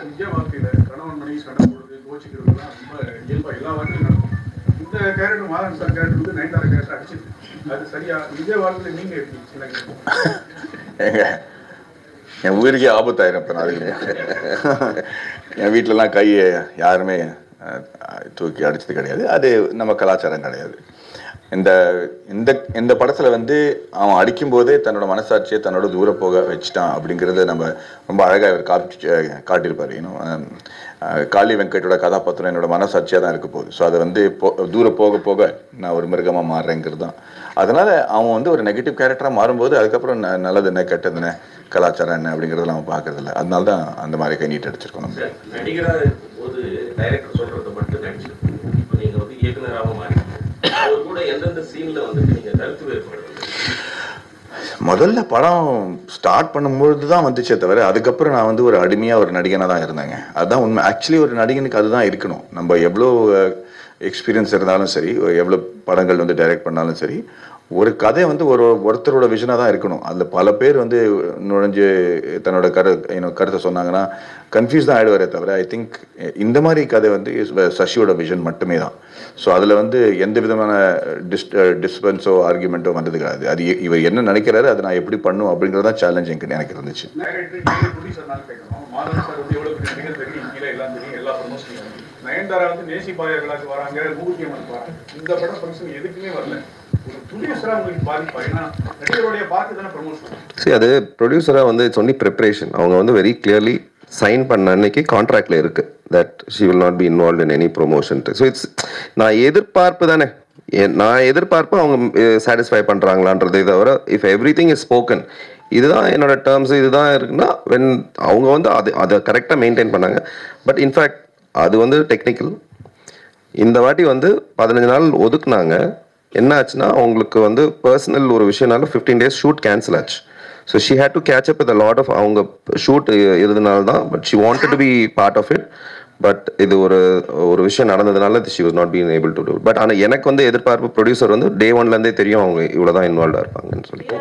நிஜ வாழ்க்கையில கணவன் மனைவி சண்டை போடுறது கோச்சிக்கிறதுலாம் ரொம்ப இயல்பா எல்லா வாழ்க்கையும் நடக்கும். இந்த கேரக்டர் மாதவன் சார் கேரக்டர் வந்து நயன்தாரா கேரக்டர் அடிச்சிருக்கு. அது சரியா நிஜ வாழ்க்கையில நீங்க எப்படி என் உயிருக்கே ஆபத்தாயிரம் இப்போ நான் என் வீட்டிலலாம் கையை யாருமே தூக்கி அடிச்சது கிடையாது. அது நம்ம கலாச்சாரம் கிடையாது. இந்த இந்த இந்த படத்தில் வந்து அவன் அடிக்கும்போதே தன்னோட மனசாட்சியை தன்னோட தூர போக வச்சுட்டான் அப்படிங்கிறத நம்ம ரொம்ப அழகாக இவர் காட்டியிருப்பார். இன்னும் காளி வெங்கட்டோட கதாபாத்திரம் என்னோட மனசாட்சியாக தான் இருக்க போகுது. ஸோ அதை வந்து தூரம் போக போக நான் ஒரு மிருகமாக மாறுறேங்கிறது தான். அதனால் அவன் வந்து ஒரு நெகட்டிவ் கேரக்டராக மாறும்போது அதுக்கப்புறம் நல்லது என்ன கெட்டது என்ன கலாச்சாரம் என்ன அப்படிங்கிறதெல்லாம் அவன் பார்க்கறதில்ல. அதனால தான் அந்த மாதிரி கை நீட்டு அடிச்சிருக்கோம். நம்ம நடிகராக இருக்கும்போது டைரக்டர் சொல்கிறத மட்டும் நடிச்சிருக்கோம். இப்போ நீங்கள் வந்து இயக்குனராக மாறி அவர் கூட எந்தெந்த சீனில் வந்து நீங்கள் கருத்து வேறுபாடு? முதல்ல படம் ஸ்டார்ட் பண்ணும்பொழுது தான் வந்துச்சே தவிர அதுக்கப்புறம் நான் வந்து ஒரு அடிமையாக ஒரு நடிகனாக தான் இருந்தேங்க. அதுதான் உண்மை. ஆக்சுவலி ஒரு நடிகனுக்கு அதுதான் இருக்கணும். நம்ம எவ்வளோ எக்ஸ்பீரியன்ஸ் இருந்தாலும் சரி, எவ்வளோ படங்கள் வந்து டைரக்ட் பண்ணாலும் சரி, ஒரு கதை வந்து ஒருத்தரோட விஷனாக தான் இருக்கணும். அதில் பல பேர் வந்து நுழைஞ்சு தன்னோட கருத்தை சொன்னாங்கன்னா கன்ஃபியூஸ் தான் ஆகிடுவாரே தவிர ஐ திங்க் இந்த மாதிரி கதை வந்து சசியோட விஷன் மட்டுமே தான். ஸோ அதில் வந்து எந்த விதமான டிஸ்பென்ஸோ ஆர்குமெண்ட்டோ வந்தது கிடையாது. அது இவர் என்ன நினைக்கிறாரு அதை நான் எப்படி பண்ணும் அப்படிங்கிறது தான் சேலஞ்ச் எனக்கு இருந்துச்சு. நயன்தாரா வந்து நேசிப்பாயர்களாக வராங்க, மூக்கியம் வராங்க. இந்த படம் ஃபங்க்ஷன் எதுக்குமே வரல. அது ப்ரொடியூசராக வந்து இட்ஸ் ஒன்லி ப்ரிப்பரேஷன். அவங்க வந்து வெரி கிளியர்லி சைன் பண்ண அன்னைக்கு கான்ட்ராக்டில் இருக்குது that she will not be involve in any promotion. So it's நான் எதிர்பார்ப்பு தானே, நான் எதிர்பார்ப்பு அவங்க சாட்டிஸ்ஃபை பண்ணுறாங்களான்றதை தவிர if every thing is spoken இதுதான் என்னோட டேர்ம்ஸ் இதுதான் இருக்குன்னா வென் அவங்க வந்து அதை கரெக்டாக மெயின்டைன் பண்ணாங்க. பட் இன்ஃபேக்ட் அது வந்து டெக்னிக்கல். இந்த வாட்டி வந்து 15 நாள் ஒதுக்குனாங்க. என்ன ஆச்சுன்னா அவங்களுக்கு வந்து பர்சனல் ஒரு விஷயம்னால 15 days ஷூட் கேன்சல் ஆச்சு. So she had to catch up with a lot of அவங்க ஷூட் இருந்தனால தான். But she wanted to be part of it. But இது ஒரு விஷயம் நடந்ததுனால she was not been able to do. But ஆனால் எனக்கு வந்து எதிர்பார்ப்பு ப்ரொடியூசர் வந்து டே 1லேருந்தே தெரியும் அவங்க இவ்வளோ தான் இன்வால்வாக இருப்பாங்கன்னு சொல்லிட்டு.